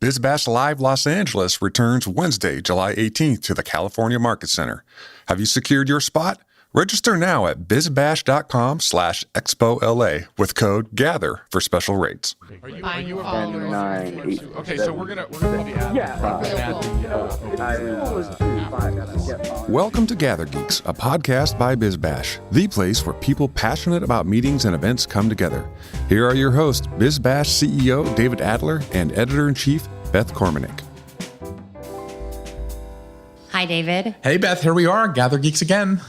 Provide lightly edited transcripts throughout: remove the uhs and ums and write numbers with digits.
BizBash Live Los Angeles returns Wednesday, July 18th to the California Market Center. Have you secured your spot? Register now at bizbash.com/ExpoLA with code GATHER for special rates. Are you a follower? Okay, so we're gonna do the ad. Welcome to GatherGeeks, a podcast by BizBash, the place where people passionate about meetings and events come together. Here are your hosts, BizBash CEO David Adler and Editor-in-Chief Beth Kormanik. Hi, David. Hey, Beth. Here we are, GatherGeeks again.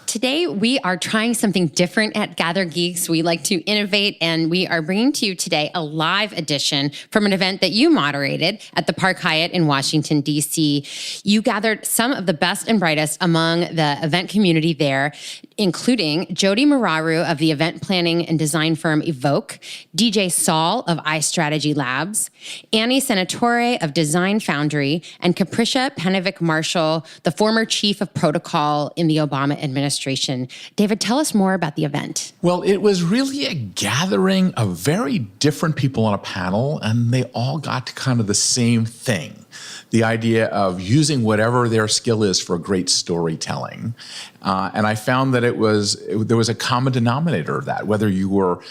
Today, we are trying something different at GatherGeeks. We like to innovate, and we are bringing to you today a live edition from an event that you moderated at the Park Hyatt in Washington, D.C. You gathered some of the best and brightest among the event community there, including Jodi Moraru of the event planning and design firm Evoke, DJ Saul of iStrategy Labs, Annie Senatore of Design Foundry, and Capricia Marshall, the former chief of protocol in the Obama administration. David, tell us more about the event. Well, it was really a gathering of very different people on a panel, and they all got to kind of the same thing. The idea of using whatever their skill is for great storytelling. And I found that there was a common denominator of that, whether you were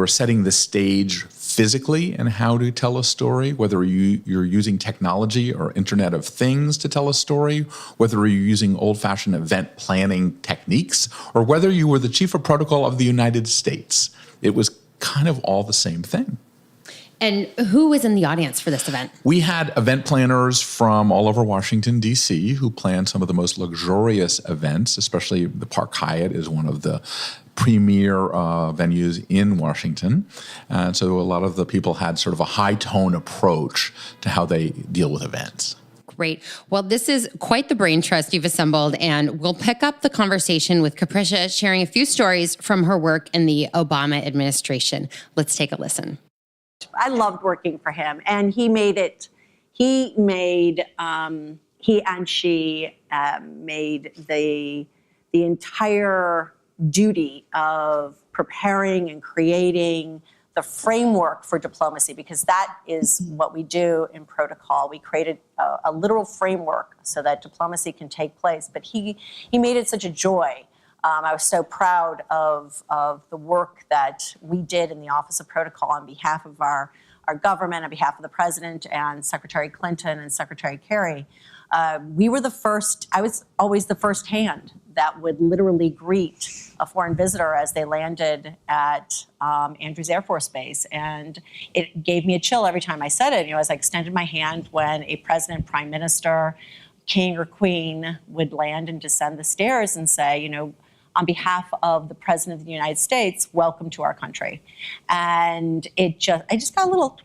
setting the stage physically and how to tell a story, whether you're using technology or Internet of Things to tell a story, whether you're using old-fashioned event planning techniques, or whether you were the chief of protocol of the United States. It was kind of all the same thing. And who was in the audience for this event? We had event planners from all over Washington, D.C., who planned some of the most luxurious events, especially the Park Hyatt is one of the premier venues in Washington. And so a lot of the people had sort of a high-tone approach to how they deal with events. Great. Well, this is quite the brain trust you've assembled, and we'll pick up the conversation with Capricia sharing a few stories from her work in the Obama administration. Let's take a listen. I loved working for him, and he and she made the entire duty of preparing and creating the framework for diplomacy, because that is what we do in protocol. We created a literal framework so that diplomacy can take place, but he made it such a joy. I was so proud of the work that we did in the Office of Protocol on behalf of our government, on behalf of the President and Secretary Clinton and Secretary Kerry. We were the first, I was always the first hand that would literally greet a foreign visitor as they landed at Andrews Air Force Base. And it gave me a chill every time I said it. As I extended my hand when a president, prime minister, king or queen would land and descend the stairs and say, on behalf of the President of the United States, welcome to our country. And I just got a little,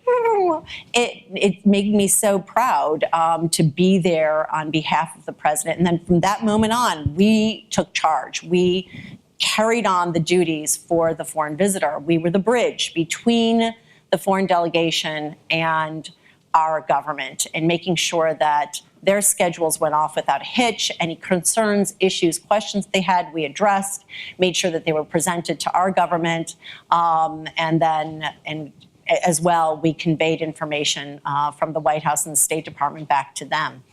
it made me so proud to be there on behalf of the President. And then from that moment on, we took charge. We carried on the duties for the foreign visitor. We were the bridge between the foreign delegation and our government, and making sure that their schedules went off without a hitch. Any concerns, issues, questions they had, we addressed, made sure that they were presented to our government, and as well, we conveyed information from the White House and the State Department back to them.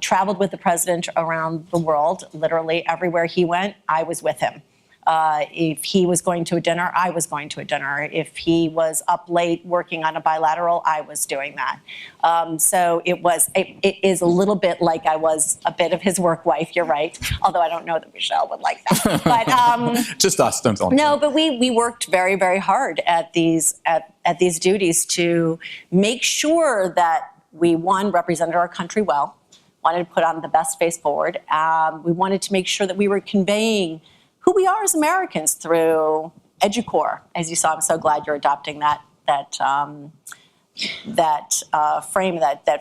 Traveled with the president around the world, literally everywhere he went, I was with him. If he was going to a dinner, I was going to a dinner. If he was up late working on a bilateral, I was doing that. So it is a little bit like I was a bit of his work wife, you're right. Although I don't know that Michelle would like that. But just us, don't tell me. No, but we worked very, very hard at these duties to make sure that we, one, represented our country well, wanted to put on the best face forward. We wanted to make sure that we were conveying who we are as Americans through EduCore. As you saw, I'm so glad you're adopting that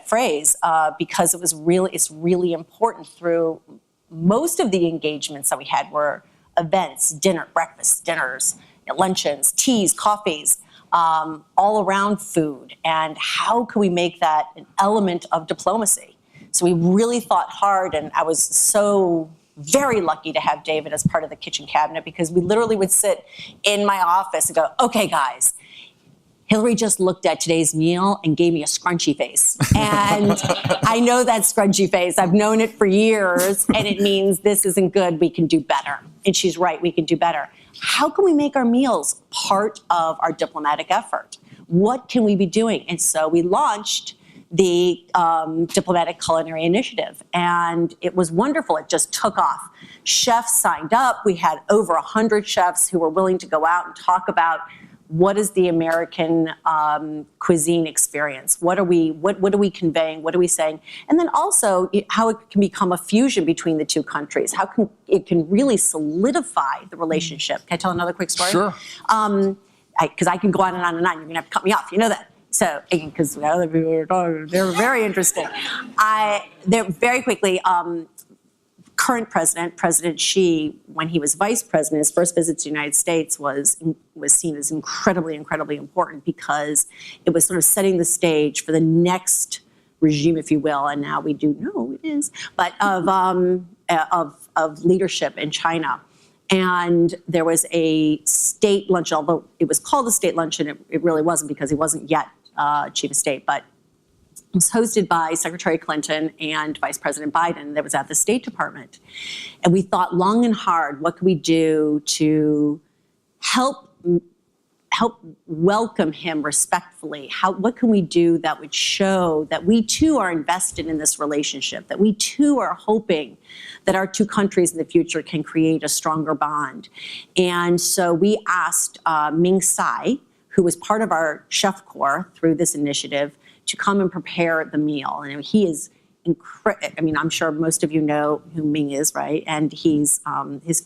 phrase, because it's really important. Through most of the engagements that we had were events, dinner, breakfasts, dinners, luncheons, teas, coffees, all around food, and how can we make that an element of diplomacy? So we really thought hard, and I was so very lucky to have David as part of the kitchen cabinet, because we literally would sit in my office and go, okay, guys, Hillary just looked at today's meal and gave me a scrunchy face. And I know that scrunchy face. I've known it for years, and it means this isn't good. We can do better. And she's right, we can do better. How can we make our meals part of our diplomatic effort? What can we be doing? And so we launched the Diplomatic Culinary Initiative, and it was wonderful. It just took off. Chefs signed up. We had over 100 chefs who were willing to go out and talk about what is the American cuisine experience? What are we conveying? What are we saying? And then also how it can become a fusion between the two countries. How it can really solidify the relationship. Can I tell another quick story? Sure. Because I can go on and on and on. You're going to have to cut me off. You know that. So, because other people are talking, they're very interesting. They're very quickly. Current president, President Xi, when he was vice president, his first visit to the United States was seen as incredibly, incredibly important because it was sort of setting the stage for the next regime, if you will, and now we do know it is, but of leadership in China. And there was a state luncheon, although it was called a state luncheon, it really wasn't because he wasn't yet chief of state, but it was hosted by Secretary Clinton and Vice President Biden. That was at the State Department. And we thought long and hard, what could we do to help welcome him respectfully? What can we do that would show that we too are invested in this relationship, that we too are hoping that our two countries in the future can create a stronger bond? And so we asked Ming Tsai, who was part of our chef corps through this initiative, to come and prepare the meal. And he is incredible. I mean, I'm sure most of you know who Ming is, right? And his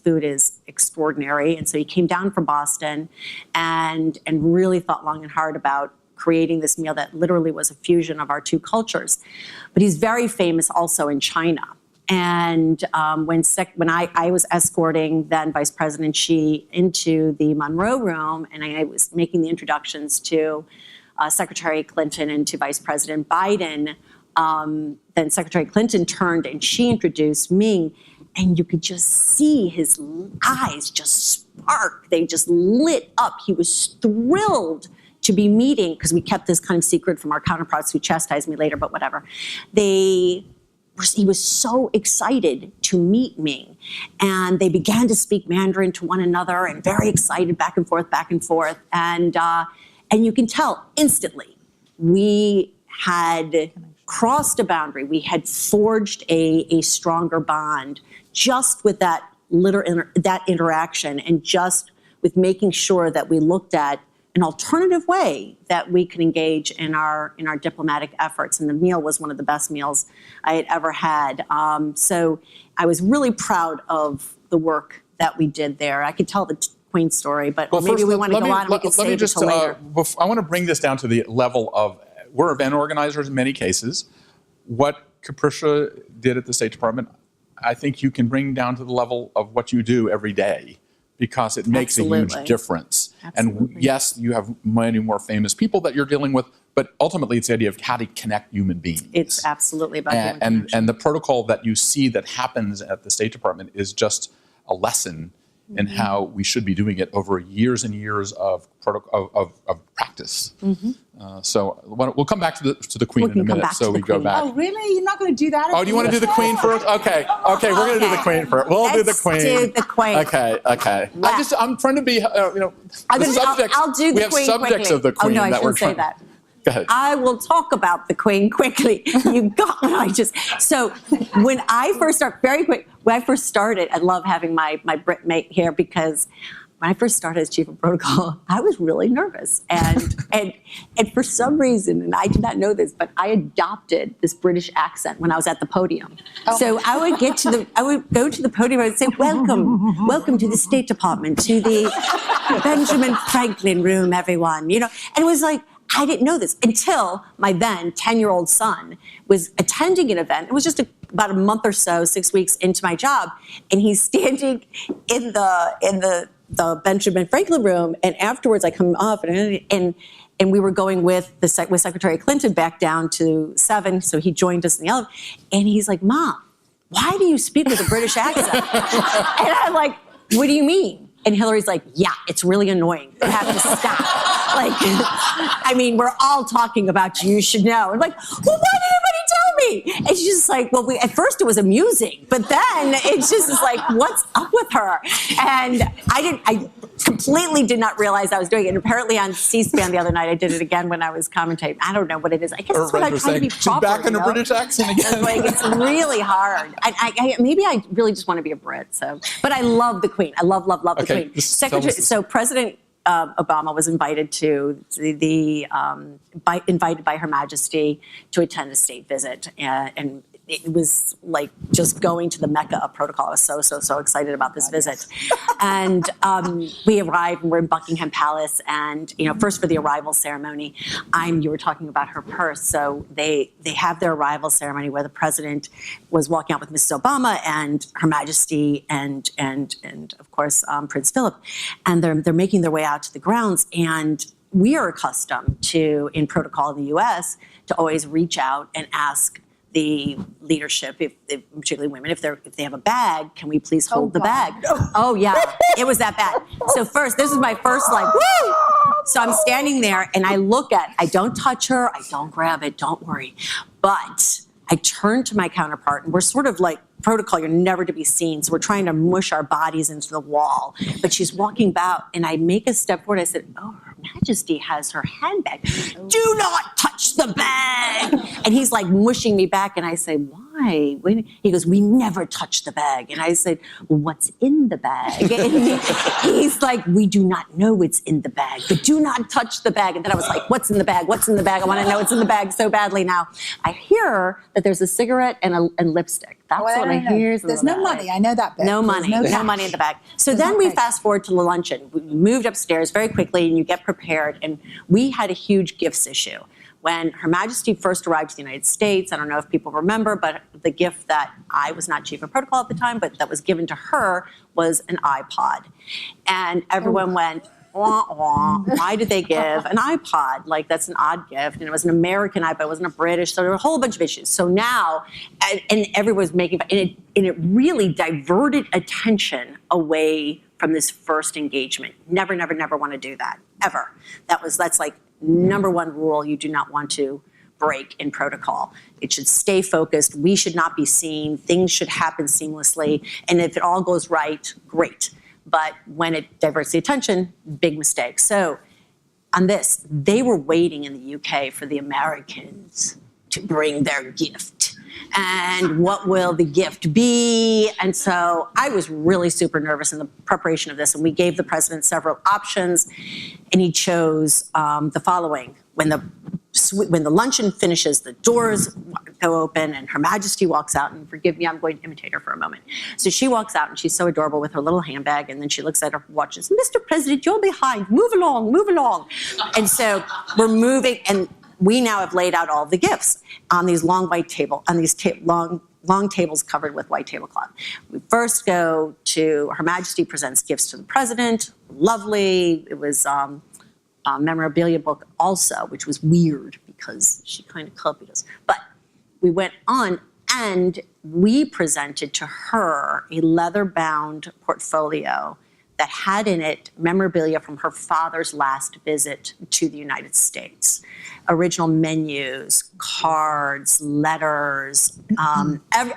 food is extraordinary. And so he came down from Boston and really thought long and hard about creating this meal that literally was a fusion of our two cultures. But he's very famous also in China. And when I was escorting then Vice President Xi into the Monroe Room, and I was making the introductions to Secretary Clinton and to Vice President Biden, then Secretary Clinton turned and she introduced Ming, and you could just see his eyes just spark. They just lit up. He was thrilled to be meeting, because we kept this kind of secret from our counterparts who chastised me later, but whatever. He was so excited to meet Ming, and they began to speak Mandarin to one another and very excited back and forth. And you can tell instantly we had crossed a boundary. We had forged a stronger bond just with that interaction, and just with making sure that we looked at an alternative way that we could engage in our diplomatic efforts. And the meal was one of the best meals I had ever had. So I was really proud of the work that we did there. I could tell the Queen story, but maybe we want to go on and we can save it till later. I want to bring this down to the level of, we're event organizers in many cases. What Capricia did at the State Department, I think you can bring down to the level of what you do every day, because it makes a huge difference. Absolutely. And yes, you have many more famous people that you're dealing with, but ultimately it's the idea of how to connect human beings. It's absolutely about human connection. And the protocol that you see that happens at the State Department is just a lesson in how we should be doing it over years and years of practice. So we'll come back to the Queen in a minute. So we go back. Oh, really? You're not going to do that? Oh, do you want to do the Queen first? Okay, we're going to do the Queen first. We'll do the Queen. Let's do the Queen. Okay. Yeah. I'm trying to be, I'll do the Queen we have subjects quickly. of the Queen no, I that we're shouldn't say trying. that. Go ahead. I will talk about the Queen quickly. You got me. So when I first started, I love having my Brit mate here, because when I first started as chief of protocol, I was really nervous. And for some reason, and I did not know this, but I adopted this British accent when I was at the podium. So I would go to the podium and say, welcome to the State Department, to the Benjamin Franklin room, everyone. And it was like, I didn't know this until my then 10-year-old son was attending an event. It was just about a month or so, 6 weeks into my job, and he's standing in the Benjamin Franklin room. And afterwards, I come up and we were going with Secretary Clinton back down to 7, so he joined us in the elevator. And he's like, "Mom, why do you speak with a British accent?" And I'm like, "What do you mean?" And Hillary's like, "Yeah, it's really annoying. You have to stop." Like, I mean, we're all talking about you should know. I'm like, well, why did nobody tell me? And she's just like, well, at first it was amusing, but then it's just like, what's up with her? And I completely did not realize I was doing it. And apparently on C-SPAN the other night, I did it again when I was commentating. I don't know what it is. I guess it's what I'm trying to be proper. She's back in a British accent again. Like, it's really hard. Maybe I really just want to be a Brit. So, but I love the Queen. I love the Queen. So President Obama was invited to invited by Her Majesty to attend a state visit, and it was like just going to the Mecca of protocol. I was so excited about this visit. And we arrived and we're in Buckingham Palace. And, first for the arrival ceremony, you were talking about her purse. So they have their arrival ceremony where the president was walking out with Mrs. Obama and Her Majesty and of course, Prince Philip. And they're making their way out to the grounds. And we are accustomed to, in protocol in the US, to always reach out and ask the leadership, if particularly women, if they have a bag, can we please hold the bag? Oh yeah, it was that bad. So this is my first woo! So I'm standing there and I don't touch her, I don't grab it, don't worry. But I turn to my counterpart and we're sort of like protocol, you're never to be seen. So we're trying to mush our bodies into the wall. But she's walking about and I make a step forward. I said, oh, Her Majesty has her handbag. Do not touch the bag. And he's like mushing me back. And I say, why? He goes, we never touch the bag. And I said, well, what's in the bag? And he's like, we do not know what's in the bag, but do not touch the bag. And then I was like, what's in the bag? What's in the bag? I want to know what's in the bag so badly now. I hear that there's a cigarette and lipstick. That's what I hear. There's no money. I know that bit. No money. No money in the bag. So then we fast forward to the luncheon. We moved upstairs very quickly and you get prepared. And we had a huge gifts issue. When Her Majesty first arrived to the United States, I don't know if people remember, but the gift that I was not chief of protocol at the time, but that was given to her was an iPod. And everyone went, why did they give an iPod? Like, that's an odd gift. And it was an American iPod, it wasn't a British. So there were a whole bunch of issues. So now, and everyone was making, and it really diverted attention away from this first engagement. Never want to do that, ever. That's like number one rule you do not want to break in protocol. It should stay focused. We should not be seen. Things should happen seamlessly. And if it all goes right, great. But when it diverts the attention, big mistake. So on this, they were waiting in the UK for the Americans to bring their gift. And what will the gift be? And so I was really super nervous in the preparation of this. And we gave the president several options. And he chose the following. When the luncheon finishes, the doors go open and Her Majesty walks out. And forgive me, I'm going to imitate her for a moment. So she walks out and she's so adorable with her little handbag. And then she looks at her watch and says, Mr. President, you're behind. Move along, move along. And so we're moving. And we now have laid out all the gifts on these long white table, on these long tables covered with white tablecloth. We first go to Her Majesty presents gifts to the president. Lovely. It was a memorabilia book also, which was weird because she kind of copied us. But we went on and we presented to her a leather-bound portfolio that had in it memorabilia from her father's last visit to the United States. Original menus, cards, letters,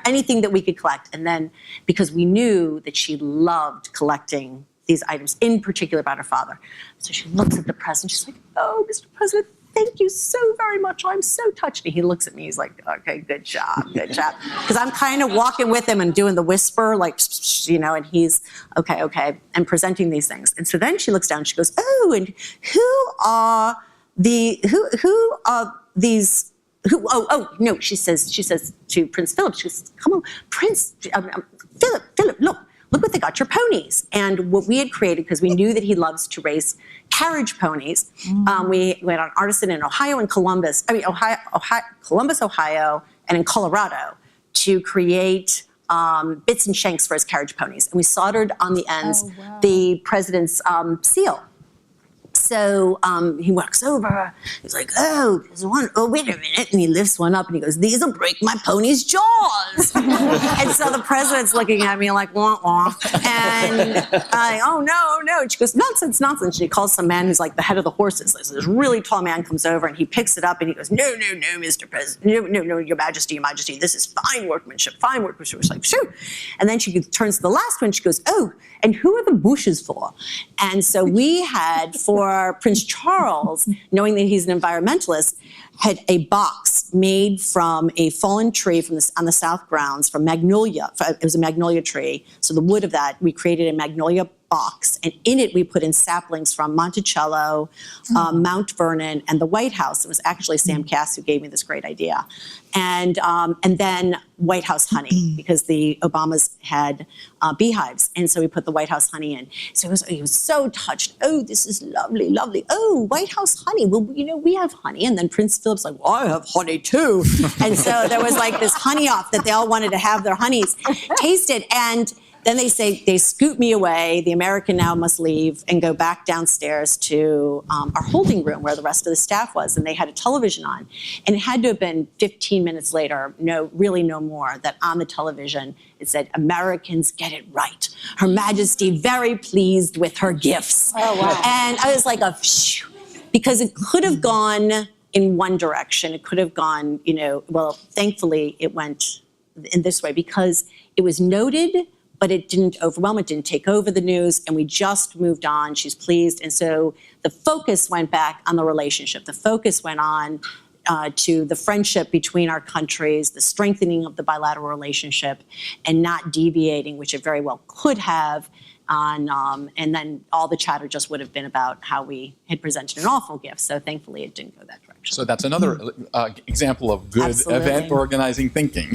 anything that we could collect. And then, because we knew that she loved collecting these items, in particular about her father. So she looks at the president, she's like, oh, Mr. President, thank you so very much. I'm so touched. And he looks at me, he's like, okay, good job. Because I'm kind of walking with him and doing the whisper, like, and he's, okay, and presenting these things. And so then she looks down, she goes, oh, and who are these, no, she says to Prince Philip, she goes, come on, Philip, look what they got your ponies. And what we had created, because we knew that he loves to race carriage ponies, we went on artisan in Ohio and Columbus, Ohio, and in Colorado to create bits and shanks for his carriage ponies. And we soldered on the ends the president's seal. So he walks over, he's like, oh, there's one, oh, wait a minute. And he lifts one up and he goes, these will break my pony's jaws. And so the president's looking at me like, wah, wah. And oh, no. And she goes, nonsense. And she calls some man who's like the head of the horses. So this really tall man comes over and he picks it up and he goes, no, Mr. President. No, Your Majesty. This is fine workmanship. She's like, sure. And then she turns to the last one. She goes, oh, and who are the bushes for? And so we had, for Prince Charles, knowing that he's an environmentalist, had a box made from a fallen tree on the South grounds from magnolia. It was a magnolia tree. So the wood of that, we created a magnolia box, and in it we put in saplings from Monticello, Mount Vernon, and the White House. It was actually Sam Cass who gave me this great idea. And then White House honey, because the Obamas had beehives, and so we put the White House honey in. So he was so touched. Oh, this is lovely, lovely. Oh, White House honey. Well, we have honey. And then Prince Philip's like, well, I have honey too. And so there was like this honey off that they all wanted to have their honeys tasted. And then they scoot me away. The American now must leave and go back downstairs to our holding room where the rest of the staff was. And they had a television on. And it had to have been 15 minutes later, no more, that on the television it said, Americans get it right. Her Majesty very pleased with her gifts. Oh, wow. And I was like, because it could have gone in one direction. It could have gone, well, thankfully it went in this way because it was noted, but it didn't overwhelm, it didn't take over the news, and we just moved on. She's pleased. And so the focus went back on the relationship. The focus went on to the friendship between our countries, the strengthening of the bilateral relationship, and not deviating, which it very well could have. And then all the chatter just would have been about how we had presented an awful gift. So thankfully, it didn't go that direction. So that's another example of good event organizing thinking.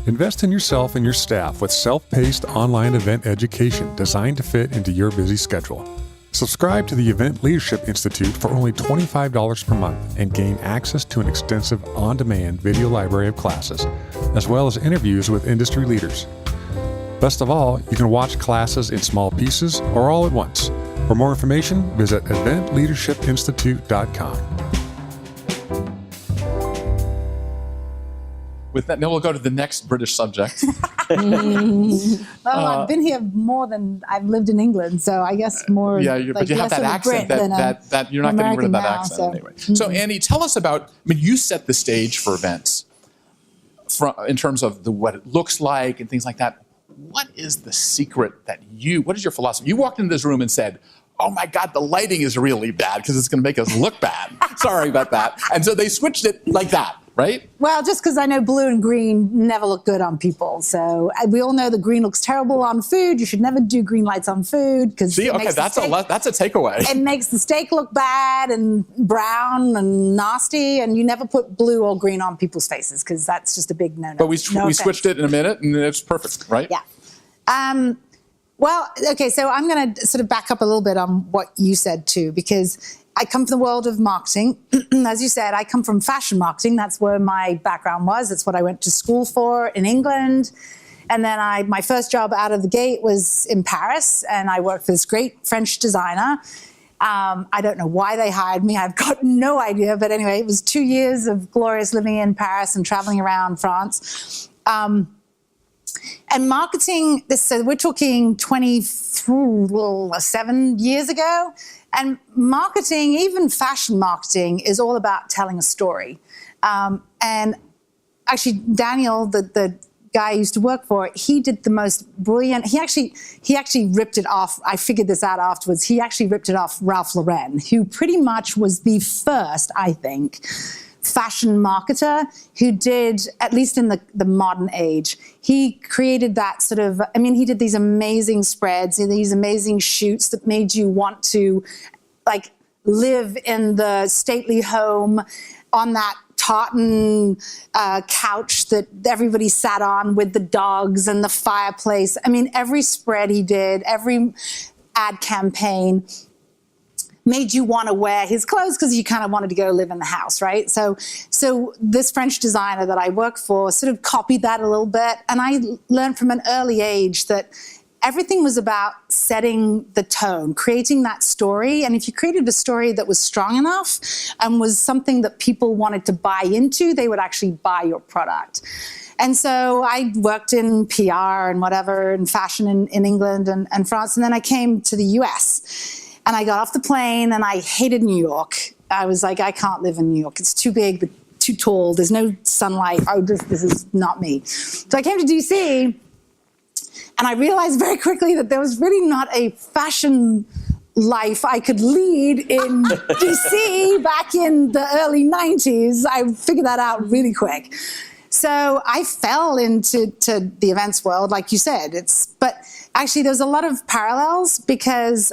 Invest in yourself and your staff with self-paced online event education designed to fit into your busy schedule. Subscribe to the Event Leadership Institute for only $25 per month and gain access to an extensive on-demand video library of classes, as well as interviews with industry leaders. Best of all, you can watch classes in small pieces or all at once. For more information, visit eventleadershipinstitute.com. With that, now we'll go to the next British subject. Well, I've been here more than I've lived in England, so I guess more. Yeah, but you have that accent that you're not getting rid of that accent anyway. So, Annie, tell us about. You set the stage for events, in terms of what it looks like and things like that. What is the secret what is your philosophy? You walked into this room and said, oh my God, the lighting is really bad because it's going to make us look bad. Sorry about that. And so they switched it like that. Right? Well, just because I know blue and green never look good on people. So we all know the green looks terrible on food. You should never do green lights on food because that's a takeaway. It makes the steak look bad and brown and nasty, and you never put blue or green on people's faces because that's just a big no-no. But we switched it in a minute, and it's perfect, right? Yeah. Well, okay, so I'm going to sort of back up a little bit on what you said too, because I come from the world of marketing. As you said, I come from fashion marketing. That's where my background was. That's what I went to school for in England. And then my first job out of the gate was in Paris, and I worked for this great French designer. I don't know why they hired me. I've got no idea. But anyway, it was 2 years of glorious living in Paris and traveling around France. And marketing, so we're talking 7 years ago. And marketing, even fashion marketing, is all about telling a story. And actually, Daniel, the guy I used to work for, he did the most brilliant. He actually ripped it off. I figured this out afterwards. He actually ripped it off Ralph Lauren, who pretty much was the first, I think, fashion marketer who did, at least in the modern age, he created that sort of, he did these amazing spreads and these amazing shoots that made you want to live in the stately home on that tartan couch that everybody sat on with the dogs and the fireplace. Every spread he did, every ad campaign made you want to wear his clothes because you kind of wanted to go live in the house, right? So this French designer that I work for sort of copied that a little bit. And I learned from an early age that everything was about setting the tone, creating that story. And if you created a story that was strong enough and was something that people wanted to buy into, they would actually buy your product. And so I worked in PR and whatever, and fashion in England and France. And then I came to the US and I got off the plane and I hated New York. I was like, I can't live in New York. It's too big, too tall. There's no sunlight. Oh, this is not me. So I came to DC and I realized very quickly that there was really not a fashion life I could lead in DC back in the early 90s. I figured that out really quick. So I fell into the events world, like you said. But actually, there's a lot of parallels because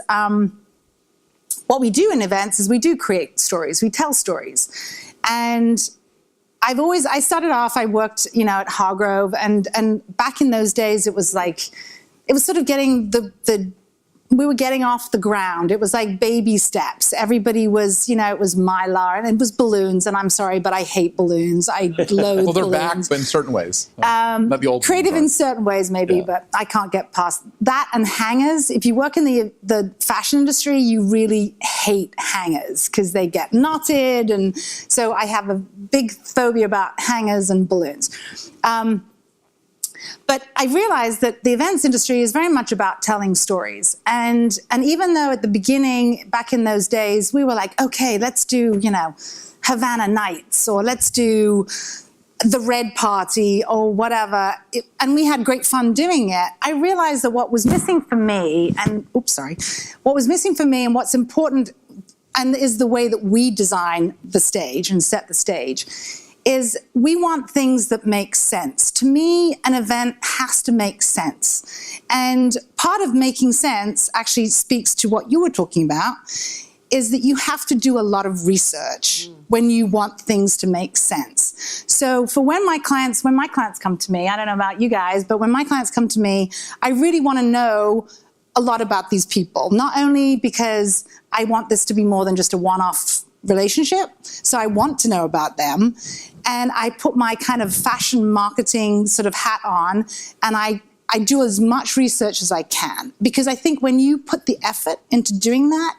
what we do in events is we do create stories, we tell stories. And I started off, I worked, at Hargrove, and back in those days, it was sort of getting we were getting off the ground. It was like baby steps. Everybody was, it was Mylar and it was balloons. And I'm sorry, but I hate balloons. I loathe well, they're balloons. back in certain ways. Not the old creative in certain ways, maybe, but I can't get past that. And hangers. If you work in the fashion industry, you really hate hangers because they get knotted. And so I have a big phobia about hangers and balloons. But I realized that the events industry is very much about telling stories. And even though at the beginning, back in those days, we were like, okay, let's do, Havana Nights, or let's do the Red Party, or whatever. And we had great fun doing it. I realized that what was missing for me, and what's important, and is the way that we design the stage and set the stage, is we want things that make sense. To me, an event has to make sense. And part of making sense actually speaks to what you were talking about, is that you have to do a lot of research when you want things to make sense. So for when my clients come to me, I don't know about you guys, but when my clients come to me, I really want to know a lot about these people, not only because I want this to be more than just a one-off relationship, so I want to know about them. And I put my kind of fashion marketing sort of hat on, and I do as much research as I can. Because I think when you put the effort into doing that,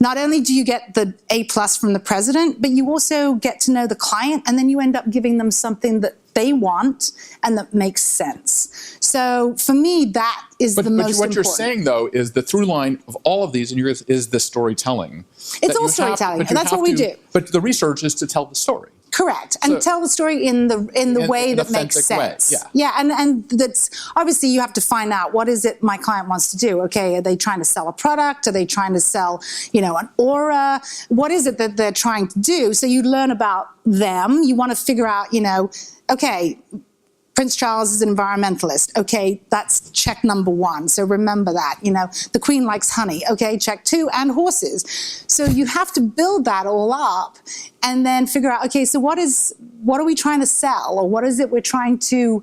not only do you get the A+ from the president, but you also get to know the client, and then you end up giving them something that they want and that makes sense. So for me, that is the most important. What you're saying, though, is the through line of all of these, and yours is the storytelling. It's all storytelling, and that's what we do. But the research is to tell the story. Correct, and tell the story in the way that makes sense. Yeah, and that's obviously you have to find out what is it my client wants to do. Okay, are they trying to sell a product? Are they trying to sell, an aura? What is it that they're trying to do? So you learn about them. You want to figure out, okay, Prince Charles is an environmentalist. Okay, that's check number 1. So remember that. The Queen likes honey. Okay, check 2, and horses. So you have to build that all up and then figure out, okay, so what are we trying to sell, or what is it we're trying to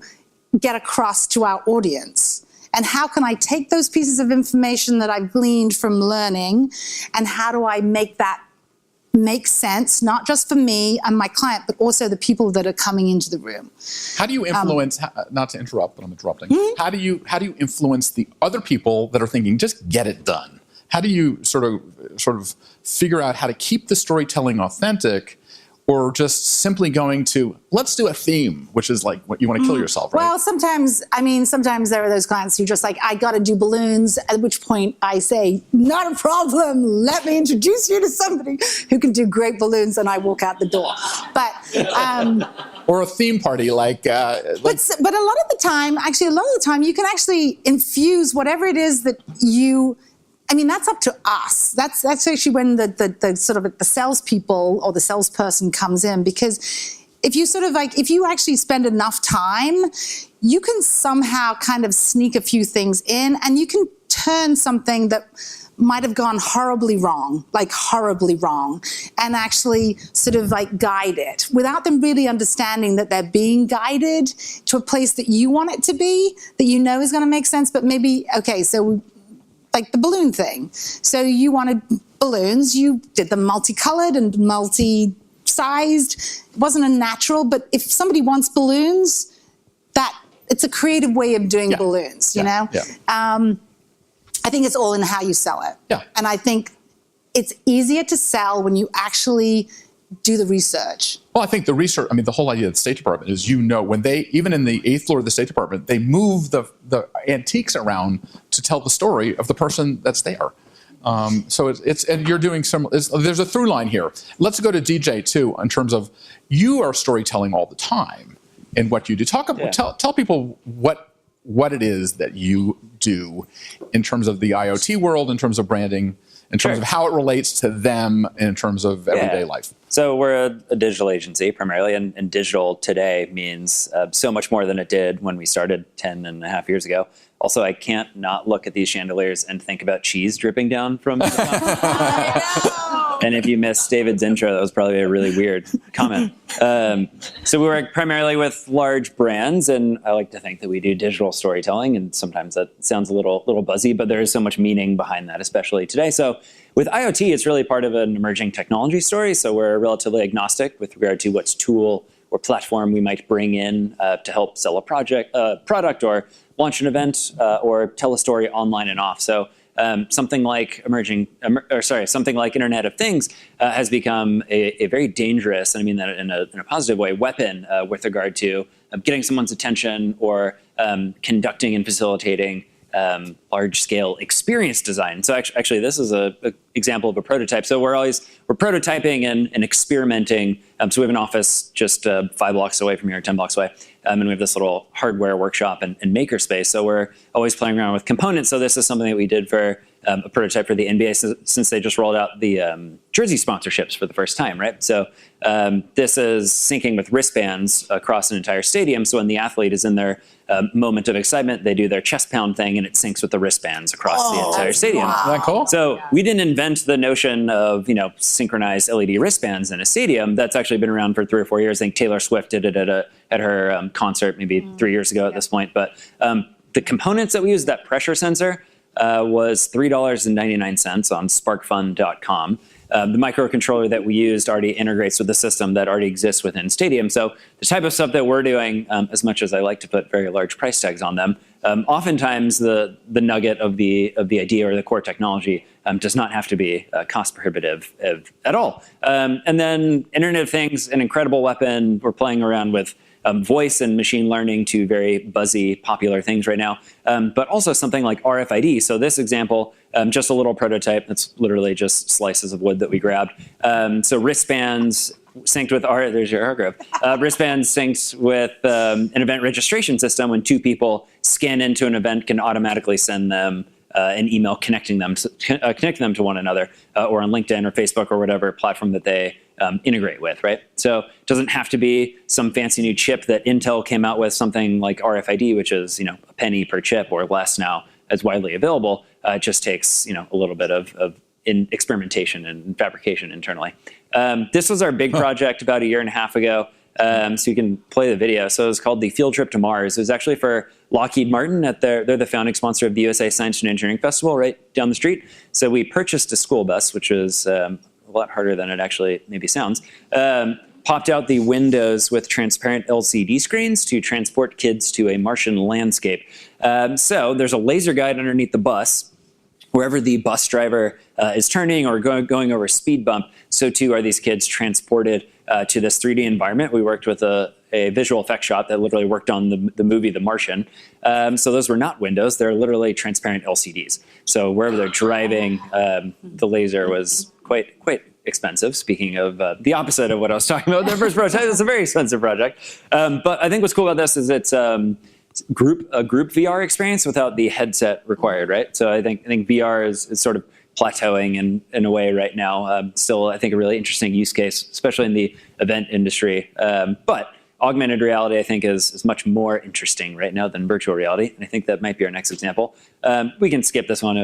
get across to our audience? And how can I take those pieces of information that I've gleaned from learning, and how do I make that make sense, not just for me and my client, but also the people that are coming into the room. How do you influence, not to interrupt, but I'm interrupting, how do you influence the other people that are thinking, just get it done? How do you sort of figure out how to keep the storytelling authentic, or just simply going to, let's do a theme, which is like what you want to kill yourself, right? Well, sometimes there are those clients who just like, I got to do balloons, at which point I say, not a problem. Let me introduce you to somebody who can do great balloons, and I walk out the door. But, or a theme party, but a lot of the time, you can actually infuse whatever it is that you, that's up to us. That's actually when the sort of the salespeople or the salesperson comes in, because if you actually spend enough time, you can somehow kind of sneak a few things in, and you can turn something that might have gone horribly wrong, and actually sort of like guide it without them really understanding that they're being guided to a place that you want it to be, that is going to make sense. But maybe, okay, so like the balloon thing. So you wanted balloons, you did them multicolored and multi-sized. It wasn't a natural, but if somebody wants balloons, that it's a creative way of doing balloons, you know? Yeah. I think it's all in how you sell it. Yeah. And I think it's easier to sell when you actually do the research. Well, I think the research, I mean, the whole idea of the State Department is, when they, even in the 8th floor of the State Department, they move the antiques around to tell the story of the person that's there. So it's and you're doing there's a through line here. Let's go to DJ too, in terms of, you are storytelling all the time in what you do. Tell people what it is that you do in terms of the IoT world, in terms of branding, in terms of how it relates to them, in terms of everyday life. So we're a digital agency primarily, and digital today means so much more than it did when we started 10 and a half years ago. Also, I can't not look at these chandeliers and think about cheese dripping down from the top. And if you missed David's intro, that was probably a really weird comment. So we work primarily with large brands, and I like to think that we do digital storytelling, and sometimes that sounds a little buzzy, but there is so much meaning behind that, especially today. So with IoT, it's really part of an emerging technology story, so we're relatively agnostic with regard to what tool or platform we might bring in to help sell a product or launch an event or tell a story online and off. So something like something like Internet of Things has become a very dangerous, and I mean that in a positive way, weapon with regard to getting someone's attention or conducting and facilitating large-scale experience design. So actually, this is a example of a prototype. So we're prototyping and experimenting. So we have an office just 5 blocks away from here, 10 blocks away, and we have this little hardware workshop and makerspace. So we're always playing around with components. So this is something that we did for a prototype for the NBA since they just rolled out the jersey sponsorships for the first time, right? So this is syncing with wristbands across an entire stadium. So when the athlete is in their moment of excitement, they do their chest pound thing, and it syncs with the wristbands across the entire stadium. Isn't that cool? So we didn't invent the notion of synchronized LED wristbands in a stadium. That's actually been around for 3 or 4 years. I think Taylor Swift did it at her concert maybe 3 years ago at this point. But the components that we used, that pressure sensor, was $3.99 on sparkfun.com. The microcontroller that we used already integrates with the system that already exists within Stadium. So the type of stuff that we're doing, as much as I like to put very large price tags on them, oftentimes the nugget of the idea or the core technology does not have to be cost prohibitive at all. And then Internet of Things, an incredible weapon. We're playing around with voice and machine learning, two very buzzy, popular things right now, but also something like RFID. So this example, just a little prototype. That's literally just slices of wood that we grabbed. So wristbands synced with there's your R group. Wristbands synced with an event registration system. When 2 people scan into an event, can automatically send them an email connecting them to one another, or on LinkedIn or Facebook or whatever platform that they integrate with, right? So it doesn't have to be some fancy new chip that Intel came out with, something like RFID, which is a penny per chip or less now, as widely available. It just takes a little bit of experimentation and fabrication internally. This was our big project about 1.5 years ago. So you can play the video. So it was called the Field Trip to Mars. It was actually for Lockheed Martin. They're the founding sponsor of the USA Science and Engineering Festival right down the street. So we purchased a school bus, which was a lot harder than it actually maybe sounds. Popped out the windows with transparent LCD screens to transport kids to a Martian landscape. So there's a laser guide underneath the bus. Wherever the bus driver is turning or going over a speed bump, so too are these kids transported to this 3D environment. We worked with a visual effects shop that literally worked on the movie The Martian. So those were not windows. They're literally transparent LCDs. So wherever they're driving, the laser was quite expensive. Speaking of the opposite of what I was talking about in the first project, it's a very expensive project. But I think what's cool about this is it's a group VR experience without the headset required, right? So I think VR is sort of plateauing in a way right now. Still, I think a really interesting use case, especially in the event industry. But augmented reality, I think, is much more interesting right now than virtual reality. And I think that might be our next example. We can skip this one.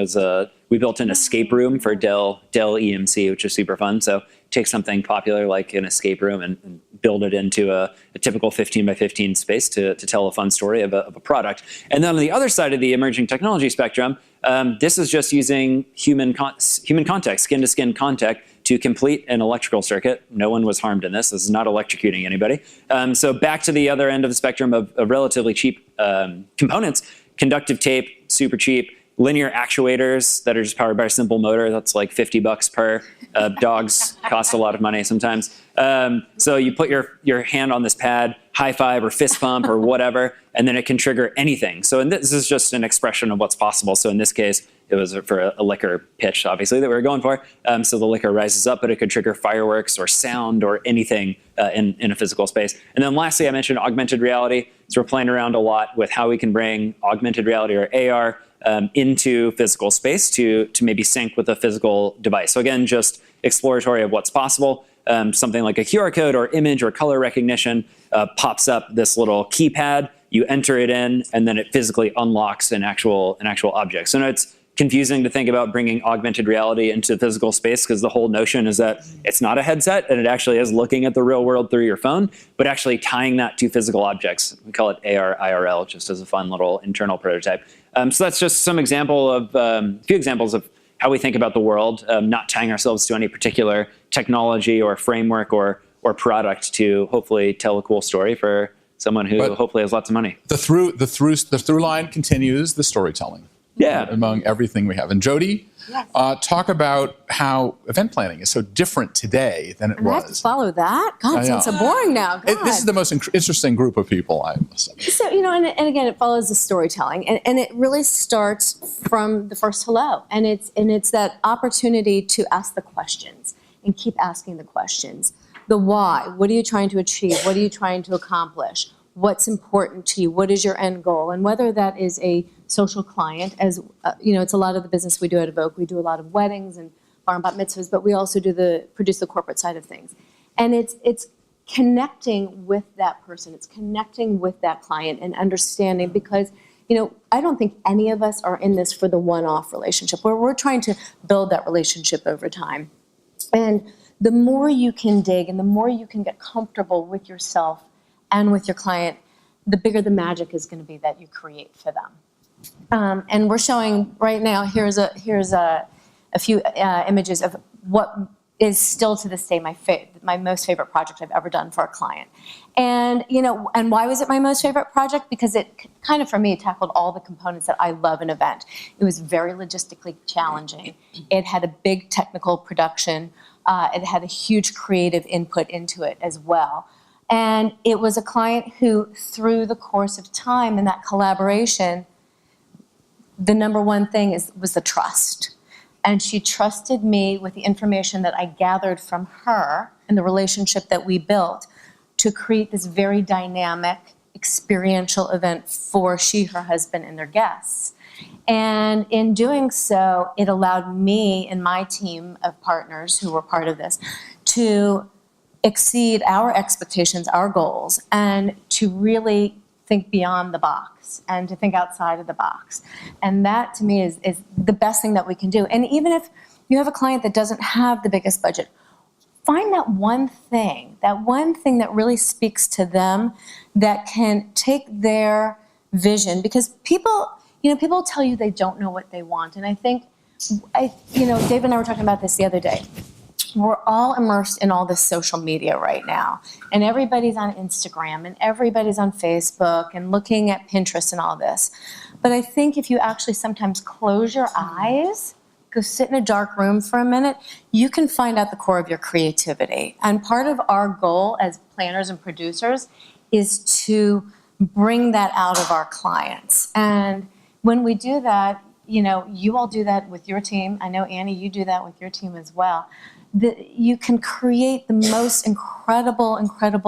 We built an escape room for Dell EMC, which is super fun. So take something popular like an escape room and build it into a typical 15 by 15 space to tell a fun story of a product. And then on the other side of the emerging technology spectrum, this is just using human contact, skin-to-skin contact, to complete an electrical circuit. No one was harmed in this. This is not electrocuting anybody. So back to the other end of the spectrum of relatively cheap components, conductive tape, super cheap. Linear actuators that are just powered by a simple motor. That's like $50 per. Dogs cost a lot of money sometimes. So you put your hand on this pad, high five or fist pump or whatever, and then it can trigger anything. So this is just an expression of what's possible. So in this case, it was for a liquor pitch, obviously, that we were going for. So the liquor rises up, but it could trigger fireworks or sound or anything in a physical space. And then lastly, I mentioned augmented reality. So we're playing around a lot with how we can bring augmented reality or AR into physical space to maybe sync with a physical device. So again, just exploratory of what's possible. Something like a QR code or image or color recognition pops up this little keypad. You enter it in, and then it physically unlocks an actual object. So now it's confusing to think about bringing augmented reality into physical space because the whole notion is that it's not a headset and it actually is looking at the real world through your phone, but actually tying that to physical objects. We call it AR IRL, just as a fun little internal prototype. So that's just some example of a few examples of how we think about the world, not tying ourselves to any particular technology or framework or product to hopefully tell a cool story for someone who hopefully has lots of money. The through line continues the storytelling. Yeah. Among everything we have. And Jodi, talk about how event planning is so different today than it was. I have to follow that? God, it sounds so boring now. This is the most interesting group of people, I must say. So, and again, it follows the storytelling. And it really starts from the first hello. And it's that opportunity to ask the questions and keep asking the questions. The why. What are you trying to achieve? What are you trying to accomplish? What's important to you? What is your end goal? And whether that is a social client, as it's a lot of the business we do at Evoke. We do a lot of weddings and bar and bat mitzvahs, but we also produce the corporate side of things. And it's connecting with that person. It's connecting with that client and understanding because, I don't think any of us are in this for the one-off relationship. We're trying to build that relationship over time. And the more you can dig and the more you can get comfortable with yourself and with your client, the bigger the magic is going to be that you create for them. And we're showing right now, here's a few images of what is still to this day my most favorite project I've ever done for a client. And, and why was it my most favorite project? Because it kind of, for me, tackled all the components that I love in an event. It was very logistically challenging. It had a big technical production. It had a huge creative input into it as well. And it was a client who, through the course of time in that collaboration, the number one thing was the trust. And she trusted me with the information that I gathered from her and the relationship that we built to create this very dynamic, experiential event for she, her husband, and their guests. And in doing so, it allowed me and my team of partners who were part of this to exceed our expectations, our goals, and to really think beyond the box and to think outside of the box. And that, to me, is the best thing that we can do. And even if you have a client that doesn't have the biggest budget, find that one thing that really speaks to them that can take their vision. Because people tell you they don't know what they want. And I think, Dave and I were talking about this the other day. We're all immersed in all this social media right now. And everybody's on Instagram and everybody's on Facebook and looking at Pinterest and all this. But I think if you actually sometimes close your eyes, go sit in a dark room for a minute, you can find out the core of your creativity. And part of our goal as planners and producers is to bring that out of our clients. And when we do that, you all do that with your team. I know, Annie, you do that with your team as well. You can create the most incredible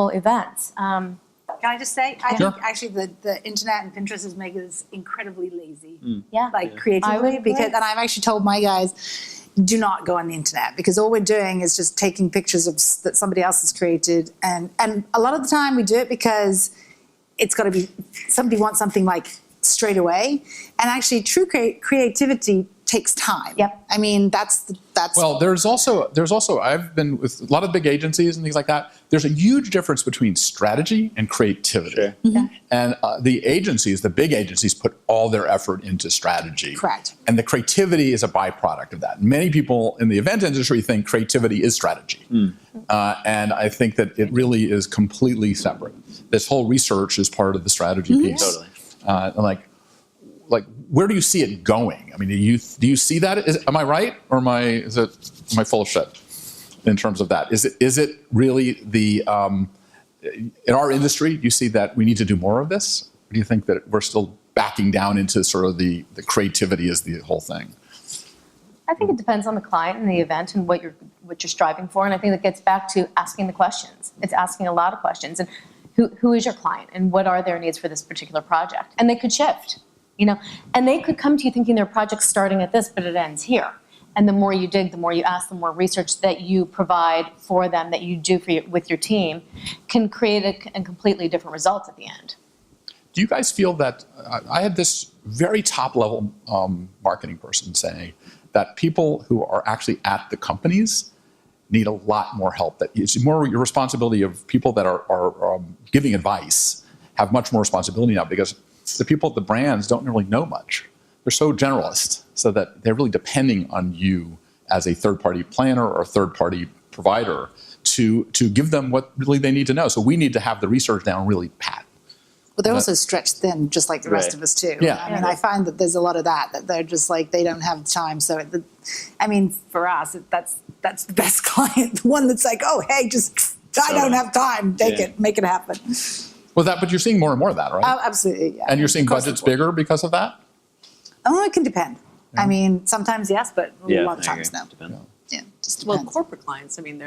events. Can I just say, I think actually the internet and Pinterest is making us incredibly lazy. Creatively, and I've actually told my guys, do not go on the internet because all we're doing is just taking pictures that somebody else has created, and a lot of the time we do it because it's got to be somebody wants something like straight away, and actually true creativity takes time. Yep. I mean, that's Well, there's also I've been with a lot of big agencies and things like that. There's a huge difference between strategy and creativity. Sure. And the agencies, the big agencies, put all their effort into strategy. Correct. And the creativity is a byproduct of that. Many people in the event industry think creativity is strategy. And I think that it really is completely separate. This whole research is part of the strategy piece. Totally. Like, where do you see it going? I mean, do you see that? Am I right, or am I full of shit in terms of that? Is it really the in our industry? Do you see that we need to do more of this? Or do you think that we're still backing down into sort of the creativity is the whole thing? I think it depends on the client and the event and what you're striving for. And I think that gets back to asking the questions. It's asking a lot of questions. And who is your client and what are their needs for this particular project? And they could shift. And they could come to you thinking their project's starting at this, but it ends here. And the more you dig, the more you ask, the more research that you provide for them, that you do with your team, can create a completely different result at the end. Do you guys feel that I had this very top level marketing person saying that people who are actually at the companies need a lot more help, that it's more your responsibility of people that are giving advice have much more responsibility now, because the people at the brands don't really know much. They're so generalist, so that they're really depending on you as a third-party planner or a third-party provider to give them what really they need to know. So we need to have the research down really pat. Well, they're also stretched thin, just like the rest of us too. Yeah. I mean, I find that there's a lot of that they're just like, they don't have time. So, for us, that's the best client, the one that's like, oh, hey, I don't have time, take it, make it happen. Well, but you're seeing more and more of that, right? Oh, absolutely, yeah. And you're seeing budgets bigger because of that? Oh, it can depend. I mean, sometimes yes, but a lot of I times agree. no. Depends. Yeah, just Well, depends. corporate clients, I mean,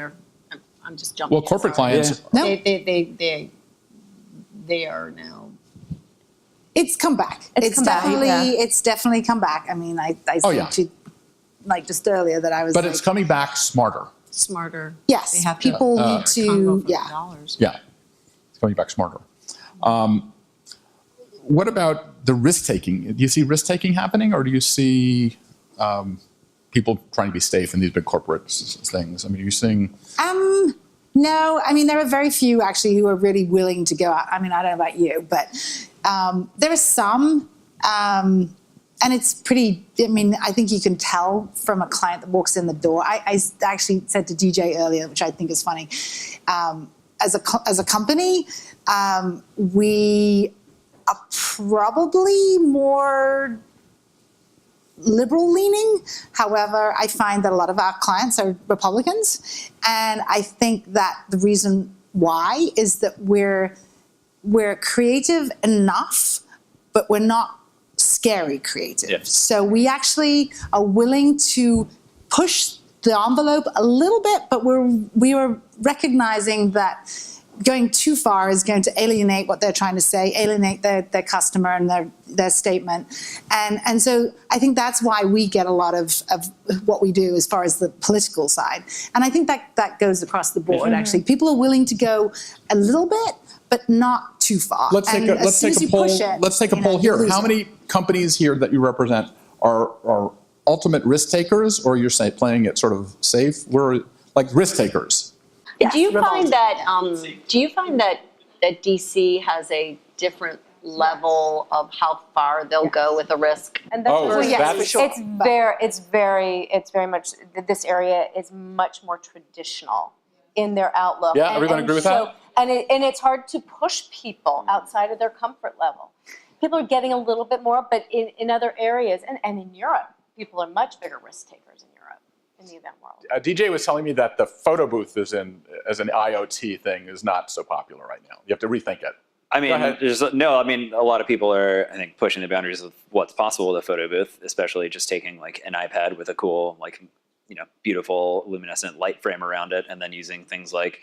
I'm just jumping. Well, corporate clients, No. They are now. It's come back. It's come back, It's definitely come back. I mean, I said to, like just earlier, that I was. but like, it's coming back smarter. Smarter. Yes, They have people to need to. convo for Yeah. dollars. Yeah, it's coming back smarter. What about the risk-taking? Do you see risk-taking happening, or do you see people trying to be safe in these big corporate things? I mean, are you seeing... No, I mean, there are very few actually who are really willing to go out. I mean, I don't know about you, but there are some, and it's pretty, I mean, I think you can tell from a client that walks in the door. I actually said to DJ earlier, which I think is funny, as a company, we are probably more liberal leaning. However, I find that a lot of our clients are Republicans. And I think that the reason why is that we're creative enough, but we're not scary creative. Yes. So we actually are willing to push the envelope a little bit, but we were recognizing that going too far is going to alienate what they're trying to say, alienate their customer and their statement. And so I think that's why we get a lot of what we do as far as the political side. And I think that goes across the board, actually. People are willing to go a little bit, but not too far. Let's take a poll. Let's take a poll here. How many companies here that you represent are ultimate risk takers, or you're playing it sort of safe? We're like risk takers. Yes, do you find that DC has a different level of how far they'll go with a risk? And that's Oh, yes, for sure. It's very much, this area is much more traditional in their outlook. Yeah, everyone agree with that? And it's hard to push people outside of their comfort level. People are getting a little bit more, but in other areas, and in Europe, people are much bigger risk takers in Europe, in the event world. DJ was telling me that the photo booth as an IoT thing is not so popular right now. You have to rethink it. I mean, a lot of people are, I think, pushing the boundaries of what's possible with a photo booth, especially just taking like an iPad with a cool, beautiful luminescent light frame around it, and then using things like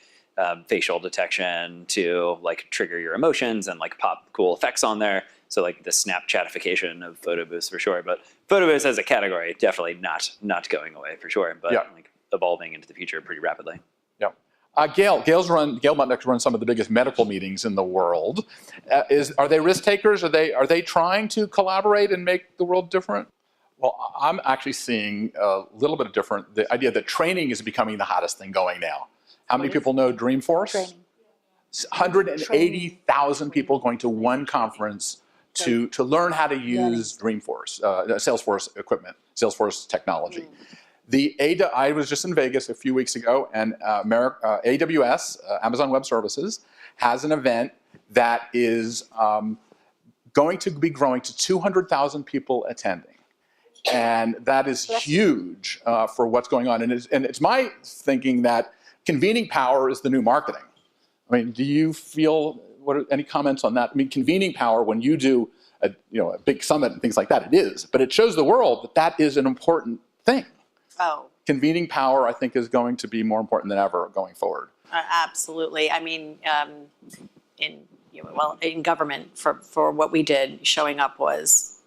facial detection to trigger your emotions and pop cool effects on there. So the Snapchatification of photo booths for sure. But photo booths as a category, definitely not going away for sure, but evolving into the future pretty rapidly. Yeah. Gail Mutnick runs some of the biggest medical meetings in the world. Are they risk takers? Are they trying to collaborate and make the world different? Well, I'm actually seeing a little bit of different, the idea that training is becoming the hottest thing going now. How many people know Dreamforce? Training. 180,000 people going to one conference to learn how to use Dreamforce, Salesforce equipment, Salesforce technology. I was just in Vegas a few weeks ago, and AWS, Amazon Web Services, has an event that is going to be growing to 200,000 people attending. And that is huge for what's going on. And it's my thinking that convening power is the new marketing. I mean, do you feel, any comments on that? I mean, convening power, when you do a big summit and things like that, it is. But it shows the world that is an important thing. Oh. Convening power, I think, is going to be more important than ever going forward. Absolutely. I mean, in government, for what we did, showing up was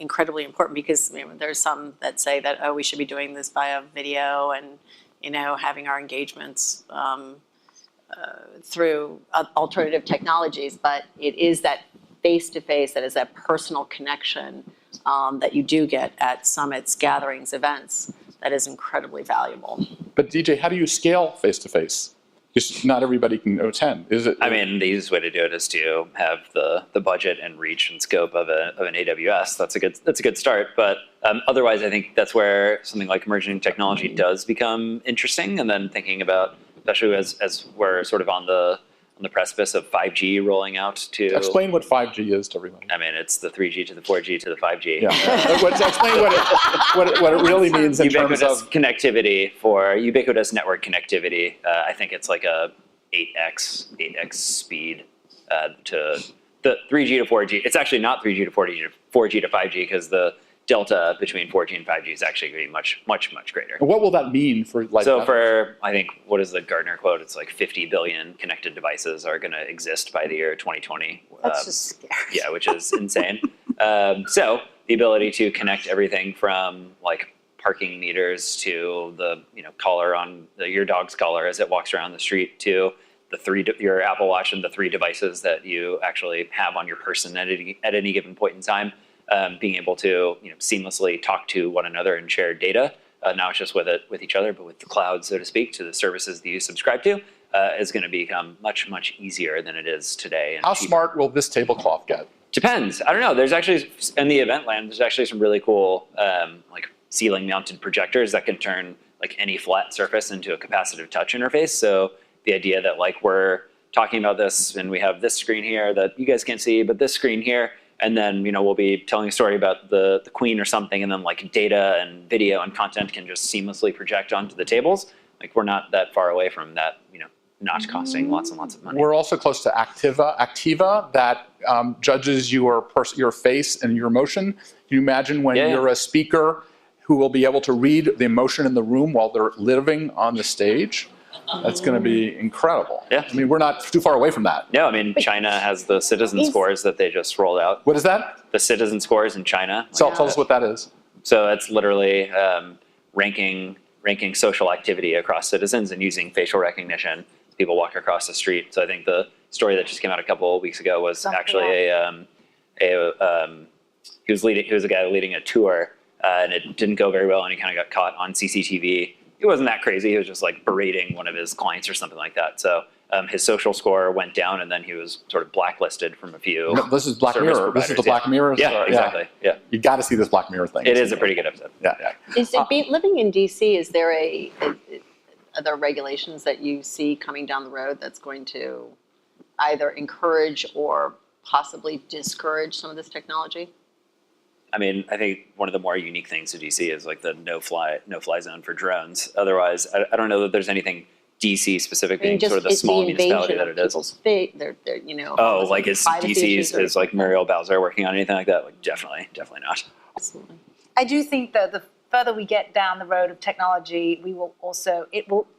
incredibly important, because there's some that say that, we should be doing this via video and, having our engagements through Alternative technologies, but it is that face-to-face, that is that personal connection that you do get at summits, gatherings, events, that is incredibly valuable. But DJ, how do you scale face-to-face? Because not everybody can attend, is it? I mean, the easiest way to do it is to have the budget and reach and scope of an AWS. That's a good start. But otherwise, I think that's where something like emerging technology does become interesting. And then thinking about, especially as we're sort of on the precipice of 5G rolling out to... Explain what 5G is to everybody. I mean, it's the 3G to the 4G to the 5G. Yeah. Explain what it really means in terms of... connectivity for ubiquitous network connectivity. I think it's like a 8x speed to the 3G to 4G. It's actually not 3G to 4G to 5G, because the delta between 4G and 5G is actually going to be much, much, much greater. And what will that mean for I think, what is the Gartner quote? It's like 50 billion connected devices are going to exist by the year 2020. That's just scary. Yeah, which is insane. So the ability to connect everything from like parking meters to the collar on your dog's collar as it walks around the street, to your Apple Watch and the 3 devices that you actually have on your person at any given point in time. Being able to seamlessly talk to one another and share data, not just with each other, but with the cloud, so to speak, to the services that you subscribe to, is going to become much, much easier than it is today. And how smart will this tablecloth get? Depends. I don't know. There's actually, in the event land, there's actually some really cool like ceiling mounted projectors that can turn like any flat surface into a capacitive touch interface. So the idea that like we're talking about this and we have this screen here that you guys can't see, but this screen here, and then we'll be telling a story about the queen or something, and then like data and video and content can just seamlessly project onto the tables. Like we're not that far away from that, not costing lots and lots of money. We're also close to Activa that judges your face and your emotion. Can you imagine when you're a speaker who will be able to read the emotion in the room while they're living on the stage? That's going to be incredible. Yeah. I mean, we're not too far away from that. No, I mean, China has the citizen scores that they just rolled out. What is that? The citizen scores in China. So tell us what that is. So it's literally ranking social activity across citizens and using facial recognition as people walk across the street. So I think the story that just came out a couple of weeks ago was actually he was a guy leading a tour, and it didn't go very well, and he kind of got caught on CCTV. It wasn't that crazy. He was just like berating one of his clients or something like that. So his social score went down, and then he was sort of blacklisted from a few. No, this is Black Mirror. This is the Black Mirror. Yeah, exactly. Yeah, you got to see this Black Mirror thing. It is a pretty good episode. Yeah. Is it living in DC? Is there are there regulations that you see coming down the road that's going to either encourage or possibly discourage some of this technology? I mean, I think one of the more unique things to DC is like the no-fly zone for drones. Otherwise, I don't know that there's anything DC specific, being sort of the small municipality that it is. Like is DC is like Muriel Bowser working on anything like that? Like definitely not. Absolutely. I do think that the further we get down the road of technology,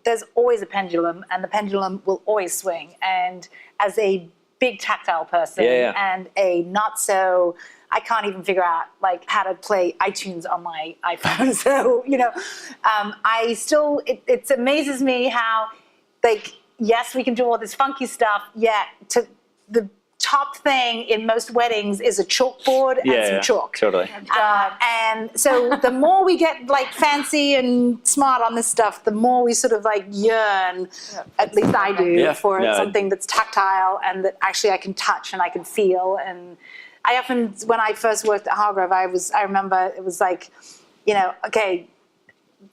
there's always a pendulum, and the pendulum will always swing. And as a big tactile person and a not so, I can't even figure out like how to play iTunes on my iPhone. So, it amazes me how, like, yes, we can do all this funky stuff, yet to the top thing in most weddings is a chalkboard and some chalk. Totally. And so the more we get like fancy and smart on this stuff, the more we sort of like yearn, at least I do, for something that's tactile and that actually I can touch and I can feel. And I often, when I first worked at Hargrove, I remember it was like, okay,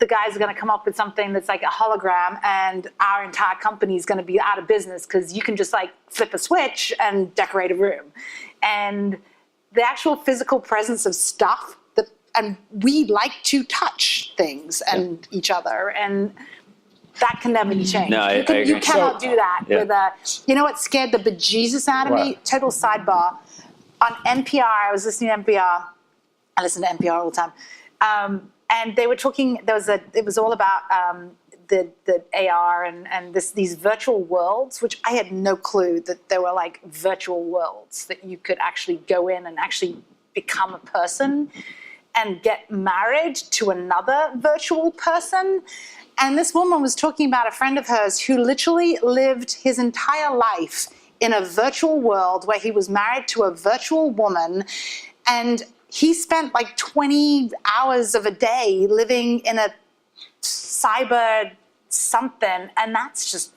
the guys are going to come up with something that's like a hologram and our entire company is going to be out of business because you can just like flip a switch and decorate a room. And the actual physical presence of stuff, and we like to touch things and each other, and that can never be changed. No, I agree. You cannot do that with a, what scared the bejesus out of me? Total sidebar. On NPR, I was listening to NPR. I listen to NPR all the time. And they were talking, it was all about the AR and these virtual worlds, which I had no clue that there were like virtual worlds that you could actually go in and actually become a person and get married to another virtual person. And this woman was talking about a friend of hers who literally lived his entire life in a virtual world where he was married to a virtual woman, and he spent like 20 hours of a day living in a cyber something, and that's just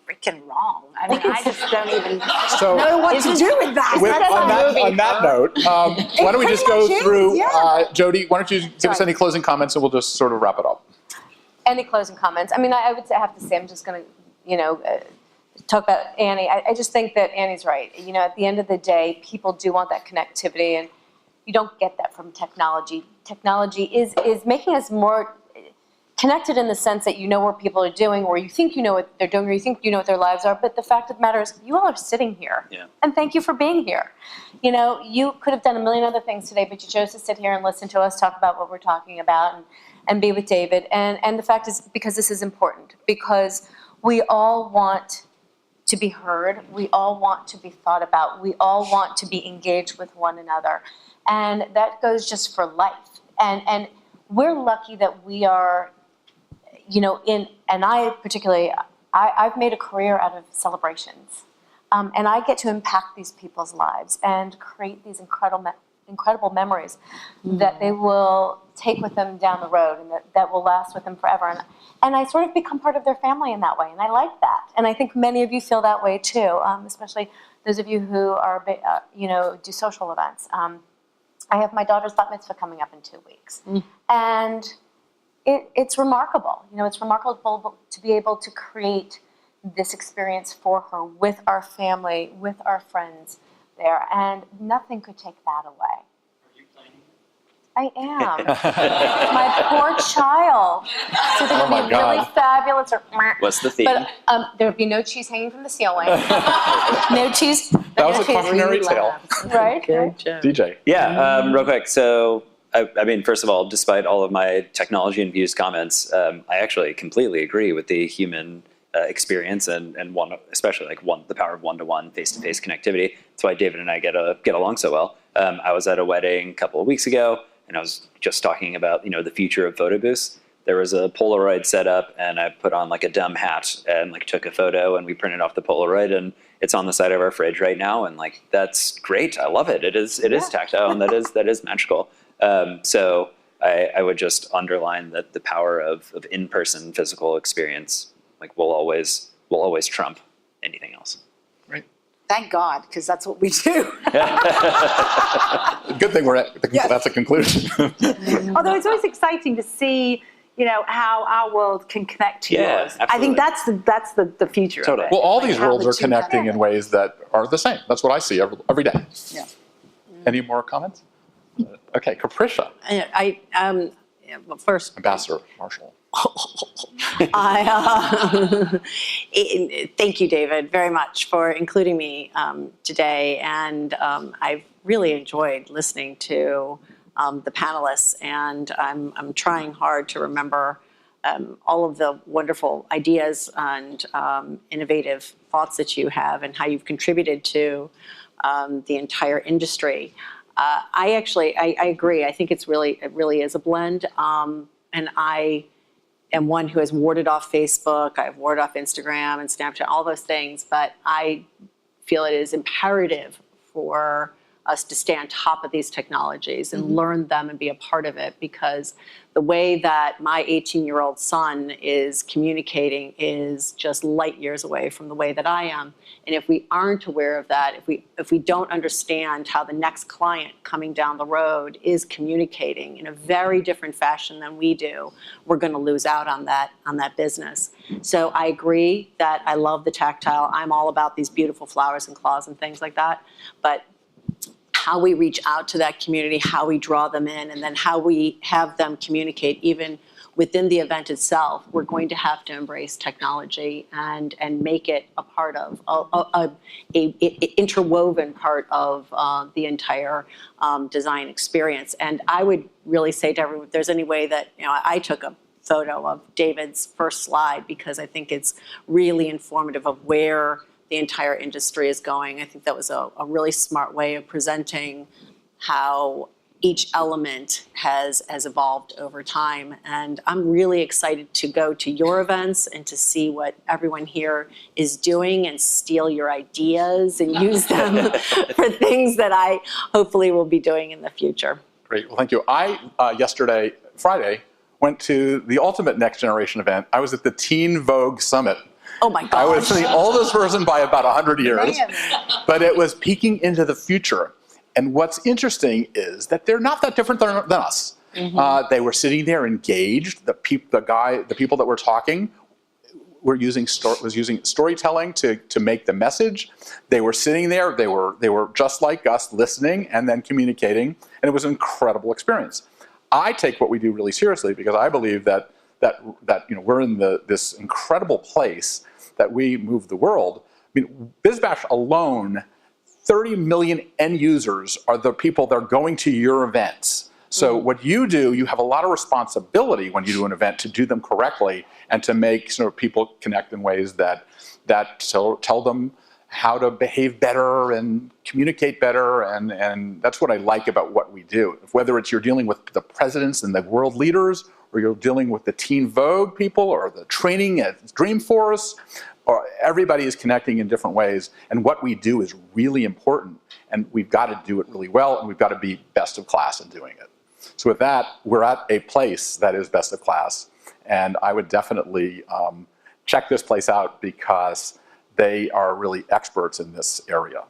freaking wrong. I mean, I just don't even know what to do with that. On that note, why don't we just go through, Jodi, why don't you give us any closing comments and we'll just sort of wrap it up. Any closing comments? I mean, I would have to say, I'm just going to, talk about Annie. I just think that Annie's right. At the end of the day, people do want that connectivity, and you don't get that from technology. Technology is making us more connected in the sense that you know where people are doing, or you think you know what they're doing, or you think you know what their lives are. But the fact of the matter is, you all are sitting here, and thank you for being here. You could have done a million other things today, but you chose to sit here and listen to us talk about what we're talking about and be with David. And the fact is, because this is important, because we all want to be heard, we all want to be thought about, we all want to be engaged with one another. And that goes just for life. And we're lucky that we are, and I particularly, I've made a career out of celebrations. And I get to impact these people's lives and create these incredible memories that they will take with them down the road and that will last with them forever. And I sort of become part of their family in that way, and I like that. And I think many of you feel that way too, especially those of you who are, do social events. I have my daughter's bat mitzvah coming up in 2 weeks. And it's remarkable. It's remarkable to be able to create this experience for her with our family, with our friends there. And nothing could take that away. I am. My poor child. So there's going to be really fabulous. What's the theme? But there'll be no cheese hanging from the ceiling. No cheese. That was a cautionary tale. Right? Good job. DJ. Yeah, real quick. So, I mean, first of all, despite all of my technology-infused comments, I actually completely agree with the human experience and especially the power of one-to-one, face-to-face connectivity. That's why David and I get along so well. I was at a wedding a couple of weeks ago, and I was just talking about the future of photo booths. There was a Polaroid set up, and I put on like a dumb hat and took a photo, and we printed off the Polaroid, and it's on the side of our fridge right now, and that's great. I love it. It is tactile, and that is magical. So I would just underline that the power of in-person physical experience will always trump anything else. Right. Thank God, because that's what we do. Good thing that's a conclusion. Although it's always exciting to see, how our world can connect to yours. Absolutely. I think that's the future of it. Well, all these how worlds the are two connecting connect. in ways that are the same. That's what I see every day. Yeah. Any more comments? Okay, Capricia. Well, first, Ambassador Marshall. Thank you, David, very much for including me today. And I've really enjoyed listening to the panelists, and I'm trying hard to remember all of the wonderful ideas and innovative thoughts that you have and how you've contributed to the entire industry. I agree. I think it really is a blend. And I am one who has warded off Facebook. I've warded off Instagram and Snapchat, all those things. But I feel it is imperative for us to stay on top of these technologies and learn them and be a part of it, because the way that my 18-year-old son is communicating is just light years away from the way that I am. And if we aren't aware of that, if we don't understand how the next client coming down the road is communicating in a very different fashion than we do, we're going to lose out on that business. So I agree that I love the tactile. I'm all about these beautiful flowers and claws and things like that. But how we reach out to that community, how we draw them in, and then how we have them communicate even within the event itself, we're going to have to embrace technology and make it a part of, a interwoven part of the entire design experience. And I would really say to everyone, if there's any way that, I took a photo of David's first slide because I think it's really informative of where the entire industry is going. I think that was a really smart way of presenting how each element has evolved over time. And I'm really excited to go to your events and to see what everyone here is doing and steal your ideas and use them for things that I hopefully will be doing in the future. Great, well, thank you. I, yesterday, Friday, went to the Ultimate Next Generation event. I was at the Teen Vogue Summit. Oh my gosh. I was the oldest person by about 100 years, but it was peeking into the future. And what's interesting is that they're not that different than us. They were sitting there engaged. The people that were talking was using storytelling to make the message. They were sitting there. They were just like us, listening and then communicating. And it was an incredible experience. I take what we do really seriously because I believe that we're in this incredible place that we move the world. I mean, BizBash alone, 30 million end users are the people that are going to your events. So what you do, you have a lot of responsibility when you do an event to do them correctly and to make people connect in ways that tell them how to behave better and communicate better. And that's what I like about what we do. Whether it's you're dealing with the presidents and the world leaders, or you're dealing with the Teen Vogue people, or the training at Dreamforce, or everybody is connecting in different ways. And what we do is really important, and we've got to do it really well, and we've got to be best of class in doing it. So with that, we're at a place that is best of class, and I would definitely check this place out because they are really experts in this area.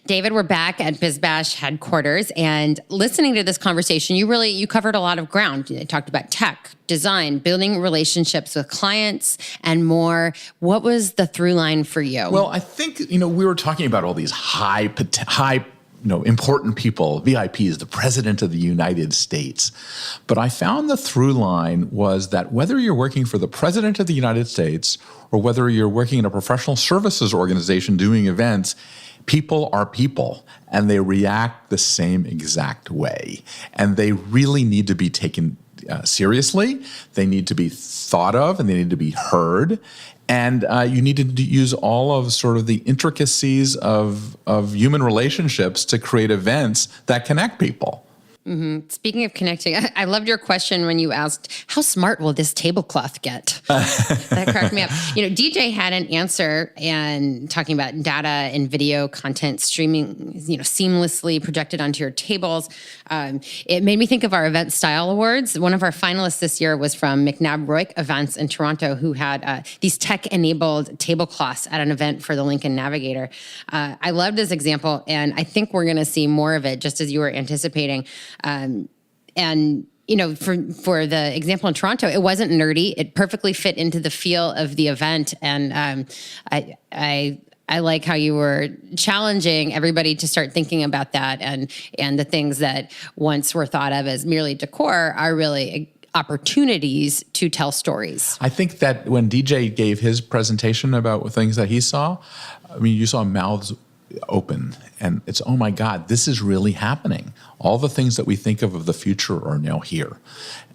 David, we're back at BizBash headquarters, and listening to this conversation, you covered a lot of ground. You talked about tech, design, building relationships with clients, and more. What was the through line for you? Well, I think, we were talking about all these high, important people, VIPs, the President of the United States. But I found the through line was that whether you're working for the President of the United States or whether you're working in a professional services organization doing events, people are people, and they react the same exact way. And they really need to be taken seriously. They need to be thought of, and they need to be heard. And you need to use all of sort of the intricacies of human relationships to create events that connect people. Mm-hmm. Speaking of connecting, I loved your question when you asked, how smart will this tablecloth get? That cracked me up. DJ had an answer and talking about data and video content streaming, seamlessly projected onto your tables. It made me think of our Event Style Awards. One of our finalists this year was from McNabb Royk Events in Toronto, who had these tech-enabled tablecloths at an event for the Lincoln Navigator. I loved this example, and I think we're going to see more of it, just as you were anticipating. For the example in Toronto, it wasn't nerdy. It perfectly fit into the feel of the event. And I like how you were challenging everybody to start thinking about that, and the things that once were thought of as merely decor are really opportunities to tell stories. I think that when DJ gave his presentation about things that he saw, you saw mouths open, and it's, oh my God, this is really happening. All the things that we think of the future are now here.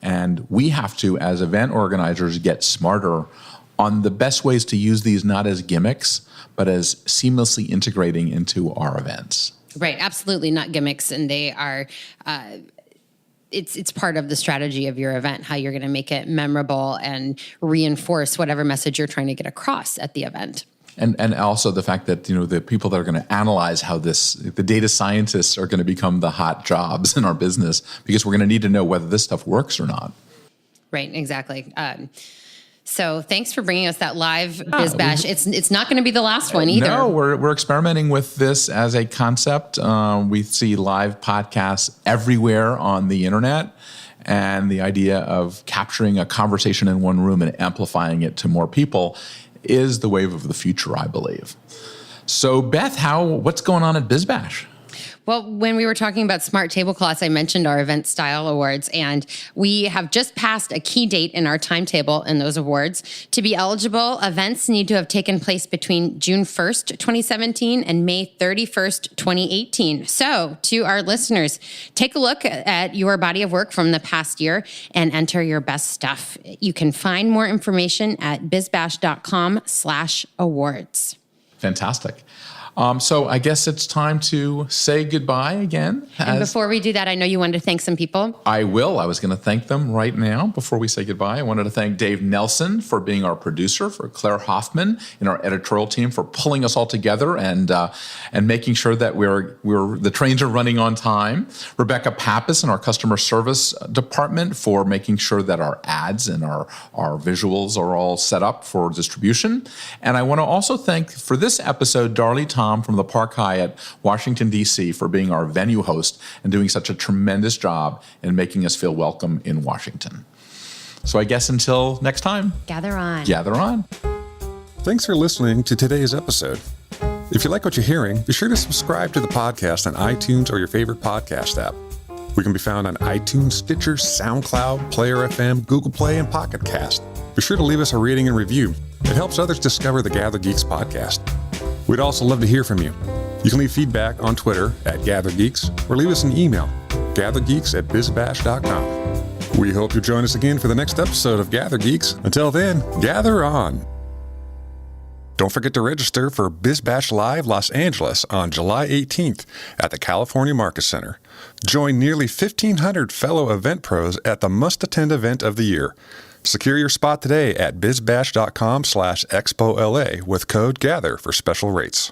And we have to, as event organizers, get smarter on the best ways to use these, not as gimmicks, but as seamlessly integrating into our events. Right, absolutely not gimmicks, and they are, it's part of the strategy of your event, how you're gonna make it memorable and reinforce whatever message you're trying to get across at the event. And also the fact that, the people that are going to analyze how the data scientists are going to become the hot jobs in our business, because we're going to need to know whether this stuff works or not. Right, exactly. So thanks for bringing us that live BizBash. It's not going to be the last one either. No, we're experimenting with this as a concept. We see live podcasts everywhere on the internet. And the idea of capturing a conversation in one room and amplifying it to more people is the wave of the future, I believe. So Beth, what's going on at BizBash? Well, when we were talking about smart tablecloths, I mentioned our event style awards, and we have just passed a key date in our timetable in those awards. To be eligible, events need to have taken place between June 1st, 2017 and May 31st, 2018. So to our listeners, take a look at your body of work from the past year and enter your best stuff. You can find more information at bizbash.com/awards. Fantastic. So I guess it's time to say goodbye again. And before we do that, I know you wanted to thank some people. I will. I was going to thank them right now before we say goodbye. I wanted to thank Dave Nelson for being our producer, for Claire Hoffman and our editorial team for pulling us all together and making sure that the trains are running on time. Rebecca Pappas in our customer service department for making sure that our ads and our visuals are all set up for distribution. And I want to also thank, for this episode, Darlie Tom from the Park Hyatt, Washington, D.C., for being our venue host and doing such a tremendous job in making us feel welcome in Washington. So I guess until next time, gather on. Gather on. Thanks for listening to today's episode. If you like what you're hearing, be sure to subscribe to the podcast on iTunes or your favorite podcast app. We can be found on iTunes, Stitcher, SoundCloud, Player FM, Google Play, and Pocket Cast. Be sure to leave us a rating and review. It helps others discover the GatherGeeks podcast. We'd also love to hear from you. You can leave feedback on Twitter at GatherGeeks or leave us an email, gathergeeks@bizbash.com. We hope you join us again for the next episode of GatherGeeks. Until then, gather on. Don't forget to register for BizBash Live Los Angeles on July 18th at the California Market Center. Join nearly 1,500 fellow event pros at the must-attend event of the year. Secure your spot today at bizbash.com/ExpoLA with code GATHER for special rates.